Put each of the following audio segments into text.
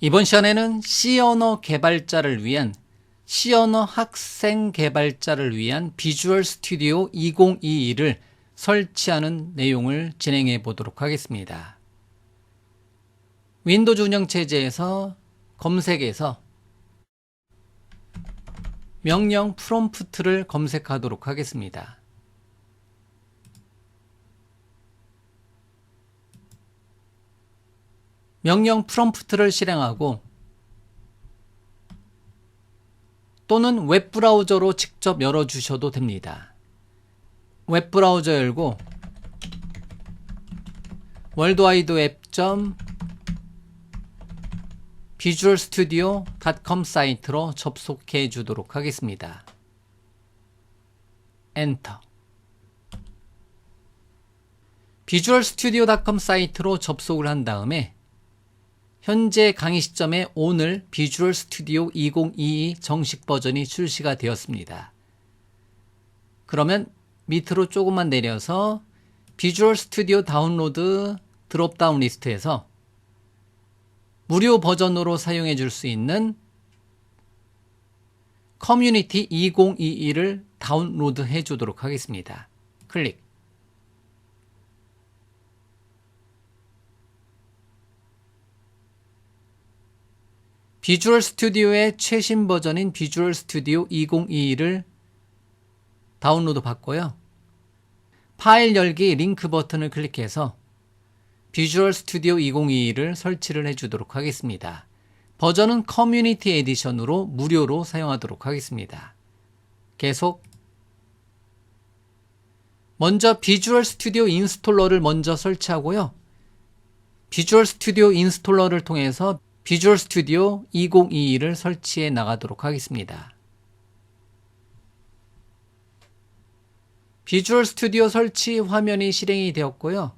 이번 시간에는 C 언어 개발자를 위한 C 언어 학생 개발자를 위한 비주얼 스튜디오 2022를 설치하는 내용을 진행해 보도록 하겠습니다. 윈도우즈 운영체제에서 검색에서 명령 프롬프트를 검색하도록 하겠습니다. 명령 프롬프트를 실행하고 또는 웹브라우저로 직접 열어주셔도 됩니다. 웹브라우저 열고 worldwideWeb.visualstudio.com 사이트로 접속해 주도록 하겠습니다. 엔터. visualstudio.com 사이트로 접속을 한 다음에 현재 강의 시점에 오늘 비주얼 스튜디오 2022 정식 버전이 출시가 되었습니다. 그러면 밑으로 조금만 내려서 비주얼 스튜디오 다운로드 드롭다운 리스트에서 무료 버전으로 사용해 줄 수 있는 커뮤니티 2022를 다운로드 해 주도록 하겠습니다. 클릭. 비주얼 스튜디오의 최신 버전인 비주얼 스튜디오 2022를 다운로드 받고요. 파일 열기 링크 버튼을 클릭해서 비주얼 스튜디오 2022를 설치를 해주도록 하겠습니다. 버전은 커뮤니티 에디션으로 무료로 사용하도록 하겠습니다. 계속. 먼저 비주얼 스튜디오 인스톨러를 먼저 설치하고요. 비주얼 스튜디오 인스톨러를 통해서 비주얼 스튜디오 2022를 설치해 나가도록 하겠습니다. 비주얼 스튜디오 설치 화면이 실행이 되었고요.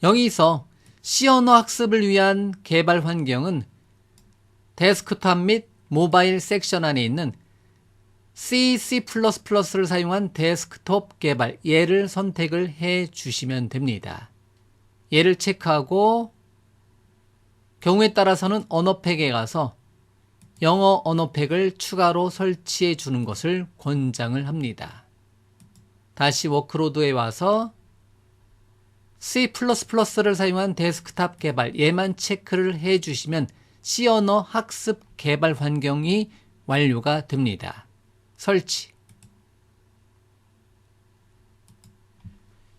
여기서 C 언어 학습을 위한 개발 환경은 데스크톱 및 모바일 섹션 안에 있는 C, C++를 사용한 데스크톱 개발, 얘를 선택을 해 주시면 됩니다. 얘를 체크하고 경우에 따라서는 언어팩에 가서 영어 언어팩을 추가로 설치해 주는 것을 권장을 합니다. 다시 워크로드에 와서 C++를 사용한 데스크탑 개발, 얘만 체크를 해 주시면 C 언어 학습 개발 환경이 완료가 됩니다. 설치.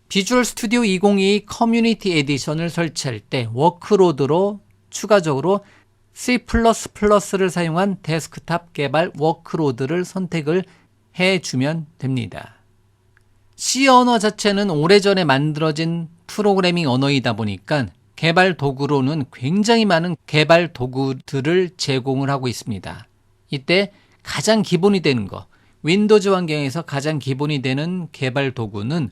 비주얼 스튜디오 2022 커뮤니티 에디션을 설치할 때 워크로드로 추가적으로 C++를 사용한 데스크탑 개발 워크로드를 선택을 해주면 됩니다. C 언어 자체는 오래전에 만들어진 프로그래밍 언어이다 보니까 개발 도구로는 굉장히 많은 개발 도구들을 제공을 하고 있습니다. 이때 가장 기본이 되는 거, 윈도우즈 환경에서 가장 기본이 되는 개발 도구는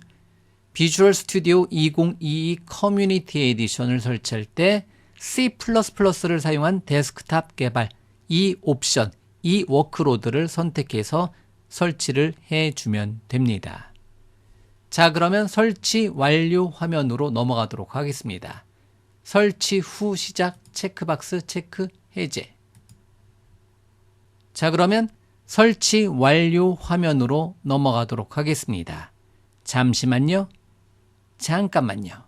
비주얼 스튜디오 2022 커뮤니티 에디션을 설치할 때 C++를 사용한 데스크탑 개발, 이 옵션, 이 워크로드를 선택해서 설치를 해주면 됩니다. 자, 그러면 설치 완료 화면으로 넘어가도록 하겠습니다. 설치 후 시작 체크박스 체크 해제. 자, 그러면 설치 완료 화면으로 넘어가도록 하겠습니다. 잠시만요. 잠깐만요.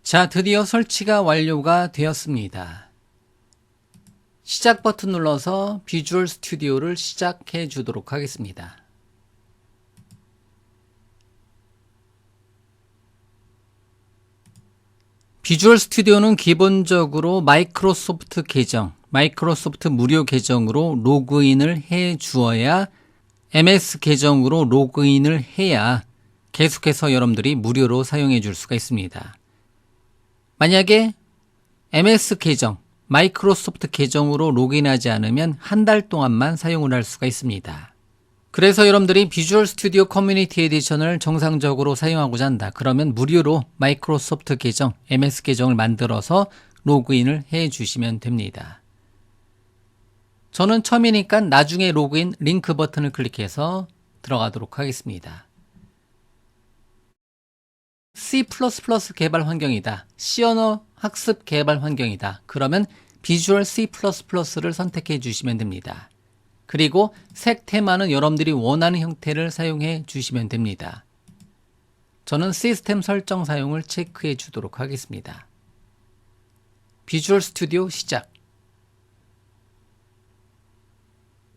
자, 드디어 설치가 완료가 되었습니다. 시작 버튼 눌러서 비주얼 스튜디오를 시작해 주도록 하겠습니다. 비주얼 스튜디오는 기본적으로 마이크로소프트 계정, 마이크로소프트 무료 계정으로 로그인을 해 주어야 MS 계정으로 로그인을 해야 계속해서 여러분들이 무료로 사용해 줄 수가 있습니다. 만약에 MS 계정, 마이크로소프트 계정으로 로그인하지 않으면 한 달 동안만 사용을 할 수가 있습니다. 그래서 여러분들이 비주얼 스튜디오 커뮤니티 에디션을 정상적으로 사용하고자 한다. 그러면 무료로 마이크로소프트 계정, MS 계정을 만들어서 로그인을 해 주시면 됩니다. 저는 처음이니까 나중에 로그인 링크 버튼을 클릭해서 들어가도록 하겠습니다. C++ 개발 환경이다. C 언어 학습 개발 환경이다. 그러면 비주얼 C++를 선택해 주시면 됩니다. 그리고 색 테마는 여러분들이 원하는 형태를 사용해 주시면 됩니다. 저는 시스템 설정 사용을 체크해 주도록 하겠습니다. 비주얼 스튜디오 시작.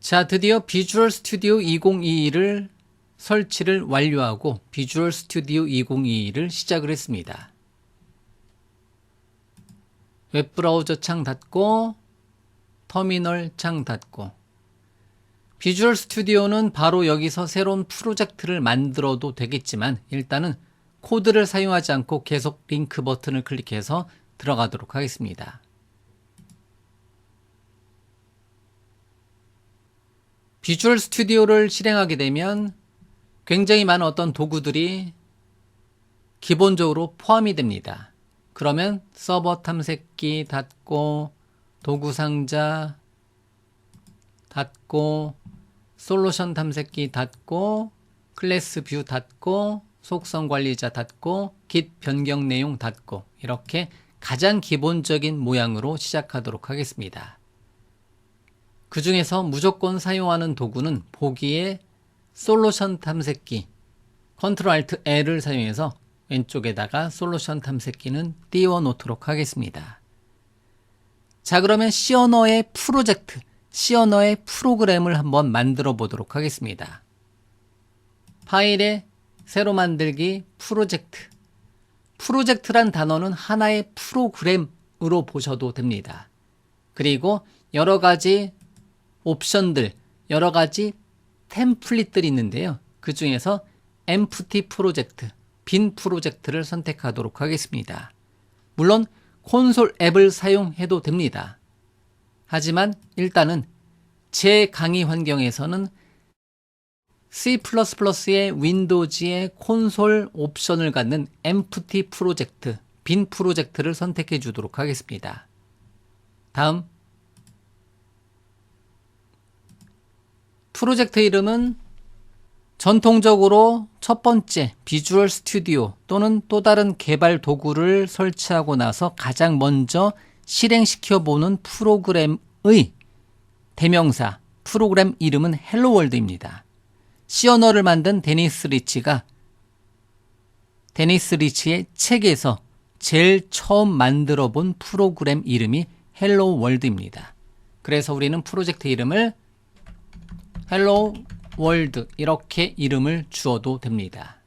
자, 드디어 비주얼 스튜디오 2022를 설치를 완료하고 비주얼 스튜디오 2022를 시작을 했습니다. 웹브라우저 창 닫고 터미널 창 닫고 비주얼 스튜디오는 바로 여기서 새로운 프로젝트를 만들어도 되겠지만 일단은 코드를 사용하지 않고 계속 링크 버튼을 클릭해서 들어가도록 하겠습니다. 비주얼 스튜디오를 실행하게 되면 굉장히 많은 어떤 도구들이 기본적으로 포함이 됩니다. 그러면 서버 탐색기 닫고 도구 상자 닫고 솔루션 탐색기 닫고 클래스 뷰 닫고 속성 관리자 닫고 git 변경 내용 닫고 이렇게 가장 기본적인 모양으로 시작하도록 하겠습니다. 그 중에서 무조건 사용하는 도구는 보기에 솔루션 탐색기 Ctrl Alt L을 사용해서 왼쪽에다가 솔루션 탐색기는 띄워 놓도록 하겠습니다. 자, 그러면 C 언어의 프로젝트, C 언어의 프로그램을 한번 만들어 보도록 하겠습니다. 파일에 새로 만들기 프로젝트. 프로젝트란 단어는 하나의 프로그램으로 보셔도 됩니다. 그리고 여러 가지 옵션들, 여러 가지 템플릿들이 있는데요. 그 중에서 empty 프로젝트, 빈 프로젝트를 선택하도록 하겠습니다. 물론 콘솔 앱을 사용해도 됩니다. 하지만 일단은 제 강의 환경에서는 C++의 윈도우즈의 콘솔 옵션을 갖는 empty 프로젝트, 빈 프로젝트를 선택해 주도록 하겠습니다. 다음 프로젝트 이름은 전통적으로 첫 번째 비주얼 스튜디오 또는 또 다른 개발 도구를 설치하고 나서 가장 먼저 실행시켜 보는 프로그램의 대명사, 프로그램 이름은 헬로 월드입니다. C 언어를 만든 데니스 리치가 데니스 리치의 책에서 제일 처음 만들어 본 프로그램 이름이 헬로 월드입니다. 그래서 우리는 프로젝트 이름을 헬로 월드 이렇게 이름을 주어도 됩니다.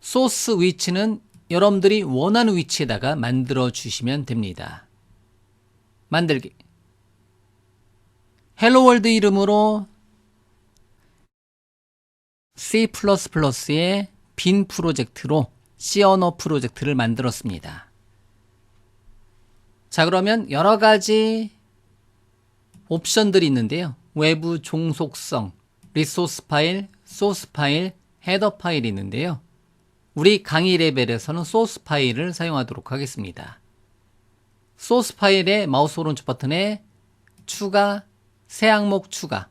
소스 위치는 여러분들이 원하는 위치에다가 만들어 주시면 됩니다. 만들기. 헬로 월드 이름으로 C++의 빈 프로젝트로 C 언어 프로젝트를 만들었습니다. 자, 그러면 여러 가지 옵션들이 있는데요. 외부 종속성, 리소스 파일, 소스 파일, 헤더 파일이 있는데요. 우리 강의 레벨에서는 소스 파일을 사용하도록 하겠습니다. 소스 파일의 마우스 오른쪽 버튼에 추가, 새 항목 추가.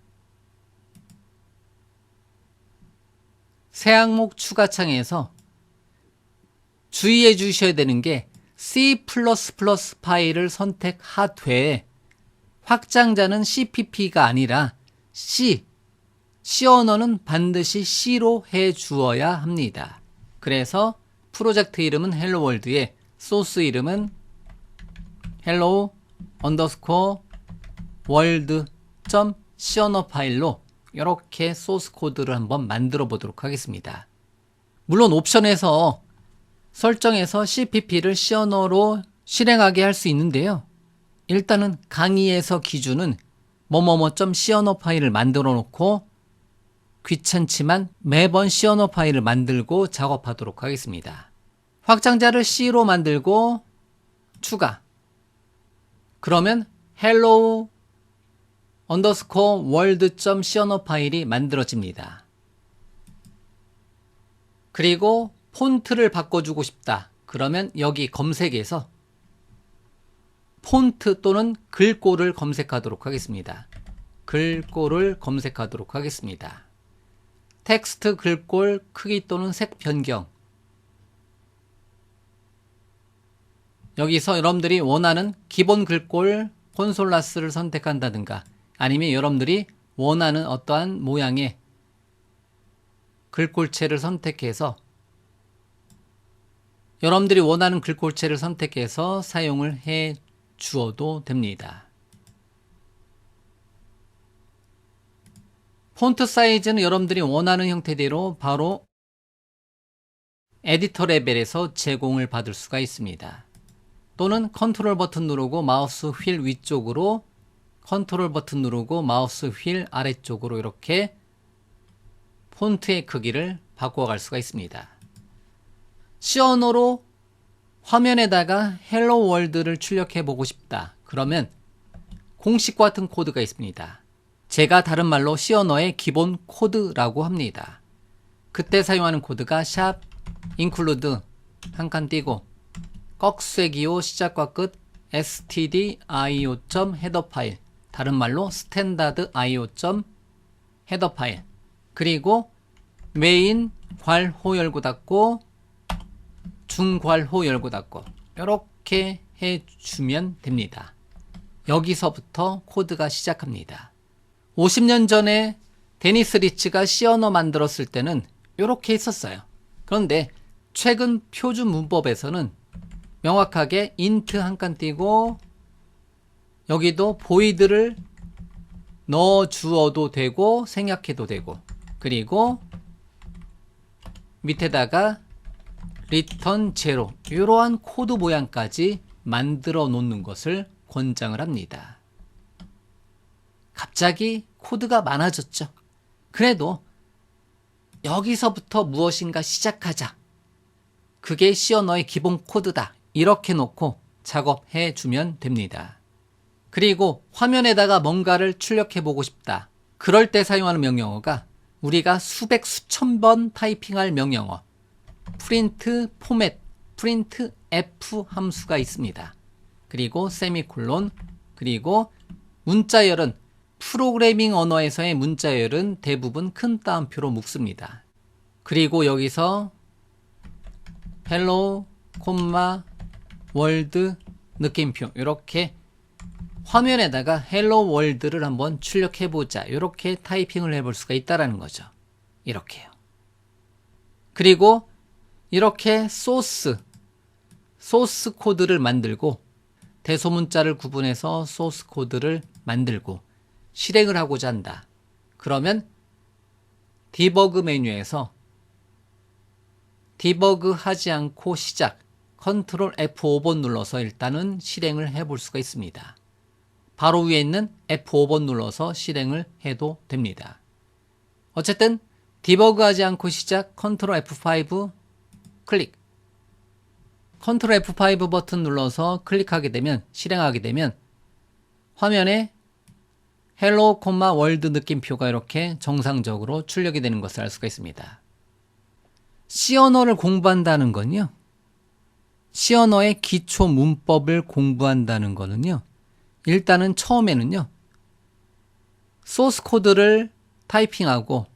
새 항목 추가 창에서 주의해 주셔야 되는 게 C++ 파일을 선택하되 확장자는 CPP가 아니라 C 언어는 반드시 C로 해 주어야 합니다. 그래서 프로젝트 이름은 헬로 월드에 소스 이름은 hello world.c 언어 파일로 이렇게 소스 코드를 한번 만들어 보도록 하겠습니다. 물론 옵션에서 설정해서 CPP를 C 언어로 실행하게 할 수 있는데요. 일단은 강의에서 기준은 뭐뭐뭐.c 언어 파일을 만들어 놓고 귀찮지만 매번 C 언어 파일을 만들고 작업하도록 하겠습니다. 확장자를 C로 만들고 추가. 그러면 hello world.c 언어 파일이 만들어집니다. 그리고 폰트를 바꿔주고 싶다. 그러면 여기 검색에서 폰트 또는 글꼴을 검색하도록 하겠습니다. 글꼴을 검색하도록 하겠습니다. 텍스트 글꼴 크기 또는 색 변경. 여기서 여러분들이 원하는 기본 글꼴 콘솔라스를 선택한다든가 아니면 여러분들이 원하는 어떠한 모양의 글꼴체를 선택해서 여러분들이 원하는 글꼴체를 선택해서 사용을 해 주어도 됩니다. 폰트 사이즈는 여러분들이 원하는 형태대로 바로 에디터 레벨에서 제공을 받을 수가 있습니다. 또는 컨트롤 버튼 누르고 마우스 휠 위쪽으로, 컨트롤 버튼 누르고 마우스 휠 아래쪽으로 이렇게 폰트의 크기를 바꿔갈 수가 있습니다. C 언어로 화면에다가 헬로 월드를 출력해 보고 싶다. 그러면 공식과 같은 코드가 있습니다. 제가 다른 말로 C 언어의 기본 코드라고 합니다. 그때 사용하는 코드가 샵 include 한 칸 띄고 꺽쇠 기호 시작과 끝 stdio.header 파일, 다른 말로 standard.io.header 파일, 그리고 메인 괄호 열고 닫고 중괄호 열고 닫고 이렇게 해주면 됩니다. 여기서부터 코드가 시작합니다. 50년 전에 데니스 리츠가 C 언어 만들었을 때는 이렇게 했었어요. 그런데 최근 표준 문법에서는 명확하게 int 한 칸 띄고 여기도 void를 넣어 주어도 되고 생략해도 되고, 그리고 밑에다가 return 0 이러한 코드 모양까지 만들어 놓는 것을 권장을 합니다. 갑자기 코드가 많아졌죠. 그래도 여기서부터 무엇인가 시작하자. 그게 C 언어의 기본 코드다. 이렇게 놓고 작업해 주면 됩니다. 그리고 화면에다가 뭔가를 출력해 보고 싶다. 그럴 때 사용하는 명령어가 우리가 수백 수천 번 타이핑할 명령어 프린트 포맷, 프린트 F 함수가 있습니다. 그리고 세미콜론, 그리고 문자열은 프로그래밍 언어에서의 문자열은 대부분 큰 따옴표로 묶습니다. 그리고 여기서 헬로, 월드 느낌표 이렇게 화면에다가 헬로 월드를 한번 출력해 보자. 이렇게 타이핑을 해볼 수가 있다라는 거죠. 이렇게요. 그리고 이렇게 소스 코드를 만들고 대소문자를 구분해서 소스 코드를 만들고 실행을 하고자 한다. 그러면 디버그 메뉴에서 디버그 하지 않고 시작 컨트롤 F5번 눌러서 일단은 실행을 해볼 수가 있습니다. 바로 위에 있는 F5번 눌러서 실행을 해도 됩니다. 어쨌든 디버그 하지 않고 시작 컨트롤 F5 클릭, 컨트롤 F5 버튼 눌러서 클릭하게 되면, 실행하게 되면 화면에 헬로, 월드 느낌표가 이렇게 정상적으로 출력이 되는 것을 알 수가 있습니다. C 언어를 공부한다는 건요, C 언어의 기초 문법을 공부한다는 거는요, 일단은 처음에는요, 소스 코드를 타이핑하고,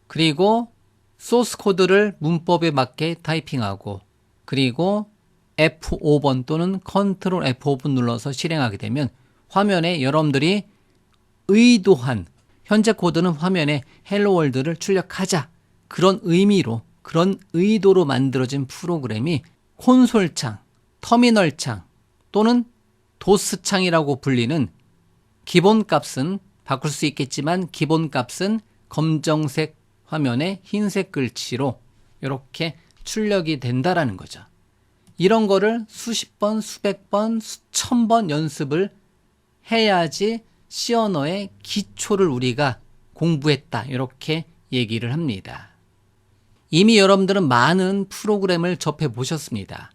그리고 소스 코드를 문법에 맞게 타이핑하고, 그리고 F5번 또는 컨트롤 F5번 눌러서 실행하게 되면 화면에 여러분들이 의도한, 현재 코드는 화면에 헬로 월드를 출력하자, 그런 의미로, 그런 의도로 만들어진 프로그램이 콘솔창, 터미널창 또는 도스창이라고 불리는 기본값은 바꿀 수 있겠지만 기본값은 검정색 화면에 흰색 글씨로 이렇게 출력이 된다라는 거죠. 이런 거를 수십 번, 수백 번, 수천 번 연습을 해야지 C 언어의 기초를 우리가 공부했다, 이렇게 얘기를 합니다. 이미 여러분들은 많은 프로그램을 접해 보셨습니다.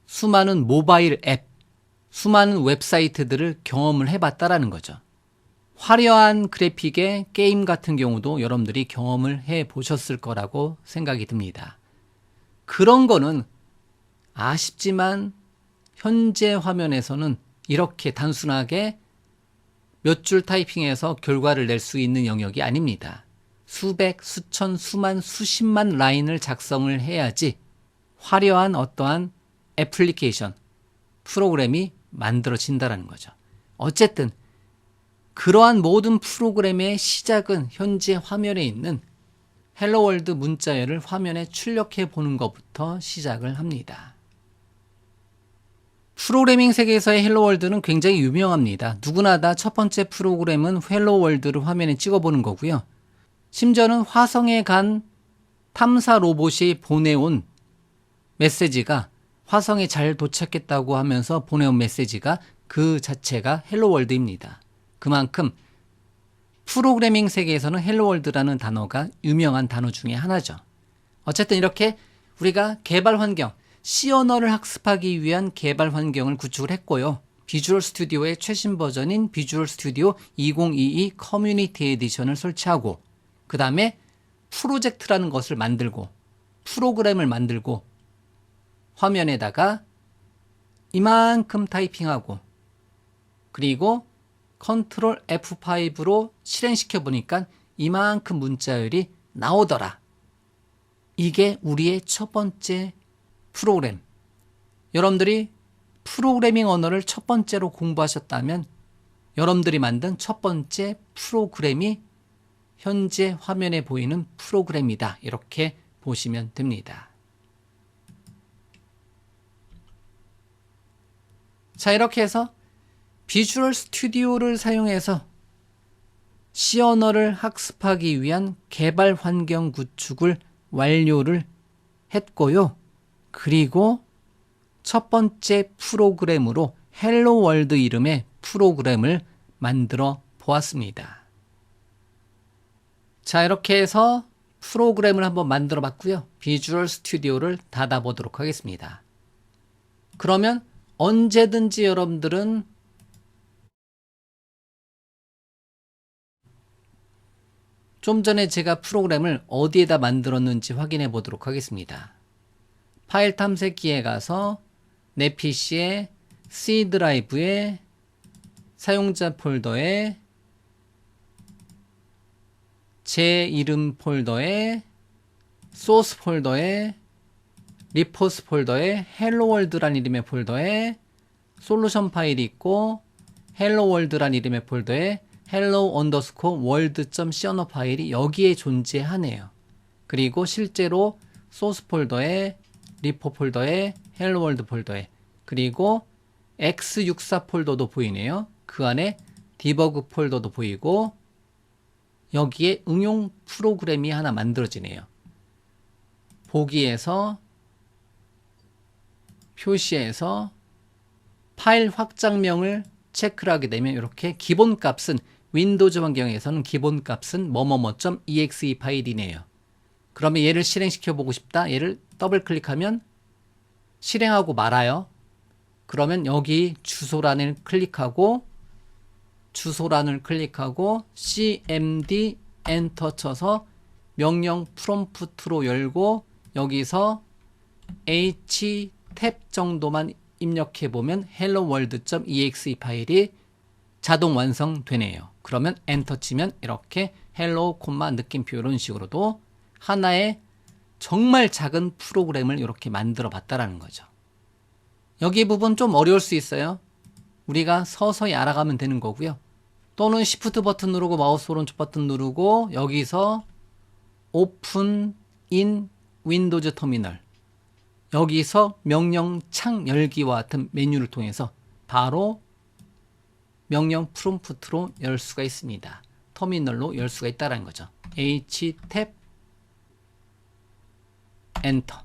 수많은 모바일 앱, 수많은 웹사이트들을 경험을 해봤다라는 거죠. 화려한 그래픽의 게임 같은 경우도 여러분들이 경험을 해 보셨을 거라고 생각이 듭니다. 그런 거는 아쉽지만 현재 화면에서는 이렇게 단순하게 몇 줄 타이핑해서 결과를 낼 수 있는 영역이 아닙니다. 수백, 수천, 수만, 수십만 라인을 작성을 해야지 화려한 어떠한 애플리케이션, 프로그램이 만들어진다는 거죠. 어쨌든 그러한 모든 프로그램의 시작은 현재 화면에 있는 헬로월드 문자열을 화면에 출력해 보는 것부터 시작을 합니다. 프로그래밍 세계에서의 헬로월드는 굉장히 유명합니다. 누구나 다 첫 번째 프로그램은 헬로월드를 화면에 찍어보는 거고요. 심지어는 화성에 간 탐사 로봇이 보내온 메시지가 화성에 잘 도착했다고 하면서 보내온 메시지가 그 자체가 헬로월드입니다. 그만큼 프로그래밍 세계에서는 헬로월드라는 단어가 유명한 단어 중에 하나죠. 어쨌든 이렇게 우리가 개발 환경, C 언어를 학습하기 위한 개발 환경을 구축을 했고요. 비주얼 스튜디오의 최신 버전인 비주얼 스튜디오 2022 커뮤니티 에디션을 설치하고 그 다음에 프로젝트라는 것을 만들고 프로그램을 만들고 화면에다가 이만큼 타이핑하고 그리고 컨트롤 F5로 실행시켜 보니까 이만큼 문자열이 나오더라. 이게 우리의 첫 번째 프로그램. 여러분들이 프로그래밍 언어를 첫 번째로 공부하셨다면 여러분들이 만든 첫 번째 프로그램이 현재 화면에 보이는 프로그램이다. 이렇게 보시면 됩니다. 자, 이렇게 해서 비주얼 스튜디오를 사용해서 C 언어를 학습하기 위한 개발 환경 구축을 완료를 했고요. 그리고 첫 번째 프로그램으로 헬로 월드 이름의 프로그램을 만들어 보았습니다. 자, 이렇게 해서 프로그램을 한번 만들어 봤고요. 비주얼 스튜디오를 닫아 보도록 하겠습니다. 그러면 언제든지 여러분들은 좀 전에 제가 프로그램을 어디에다 만들었는지 확인해 보도록 하겠습니다. 파일 탐색기에 가서 내 PC에 C 드라이브에 사용자 폴더에 제 이름 폴더에 소스 폴더에 리포스 폴더에 헬로월드란 이름의 폴더에 솔루션 파일이 있고 헬로월드란 이름의 폴더에 hello_world.c 언어 파일이 여기에 존재하네요. 그리고 실제로 소스 폴더에 리포 폴더에 헬로월드 폴더에 그리고 x64 폴더도 보이네요. 그 안에 디버그 폴더도 보이고 여기에 응용 프로그램이 하나 만들어지네요. 보기에서 표시에서 파일 확장명을 체크를 하게 되면 이렇게 기본값은 윈도우즈 환경에서는 기본값은 뭐뭐뭐.exe 파일이네요. 그러면 얘를 실행시켜 보고 싶다. 얘를 더블 클릭하면 실행하고 말아요. 그러면 여기 주소란을 클릭하고 cmd 엔터 쳐서 명령 프롬프트로 열고 여기서 tab 정도만 입력해 보면 helloworld.exe 파일이 자동 완성되네요. 그러면 엔터 치면 이렇게 hello, 느낌표 이런 식으로도 하나의 정말 작은 프로그램을 이렇게 만들어 봤다라는 거죠. 여기 부분 좀 어려울 수 있어요. 우리가 서서히 알아가면 되는 거고요. 또는 Shift 버튼 누르고 마우스 오른쪽 버튼 누르고 여기서 Open in Windows 터미널 여기서 명령 창 열기와 같은 메뉴를 통해서 바로 명령 프롬프트로 열 수가 있습니다. 터미널로 열 수가 있다는 거죠. tab 엔터.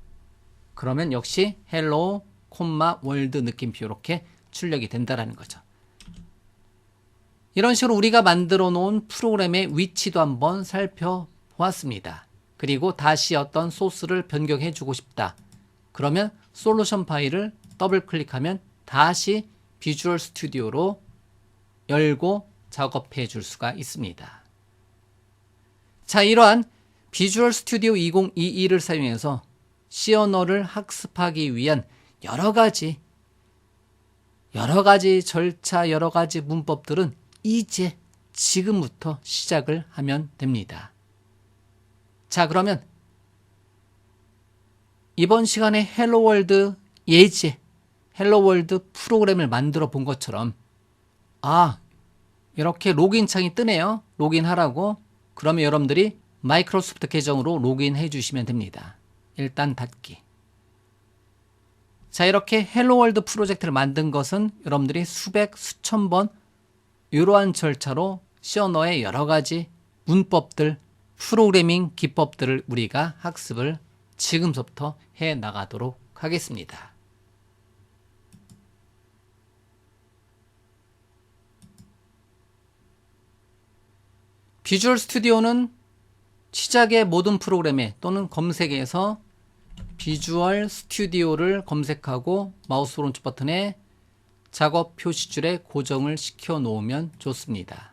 그러면 역시 hello, world 느낌표 이렇게 출력이 된다는 거죠. 이런 식으로 우리가 만들어 놓은 프로그램의 위치도 한번 살펴보았습니다. 그리고 다시 어떤 소스를 변경해 주고 싶다. 그러면 솔루션 파일을 더블 클릭하면 다시 비주얼 스튜디오로 열고 작업해 줄 수가 있습니다. 자, 이러한 비주얼 스튜디오 2022를 사용해서 C 언어를 학습하기 위한 여러 가지 절차, 여러 가지 문법들은 이제 지금부터 시작을 하면 됩니다. 자, 그러면 이번 시간에 헬로월드 예제, 헬로월드 프로그램을 만들어 본 것처럼 이렇게 로그인 창이 뜨네요. 로그인하라고. 그러면 여러분들이 마이크로소프트 계정으로 로그인해 주시면 됩니다. 일단 닫기. 자, 이렇게 헬로월드 프로젝트를 만든 것은 여러분들이 수백, 수천 번 이러한 절차로 C 언어의 여러 가지 문법들, 프로그래밍 기법들을 우리가 학습을 지금부터 해 나가도록 하겠습니다. 비주얼 스튜디오는 시작의 모든 프로그램에 또는 검색에서 비주얼 스튜디오를 검색하고 마우스 오른쪽 버튼에 작업 표시줄에 고정을 시켜 놓으면 좋습니다.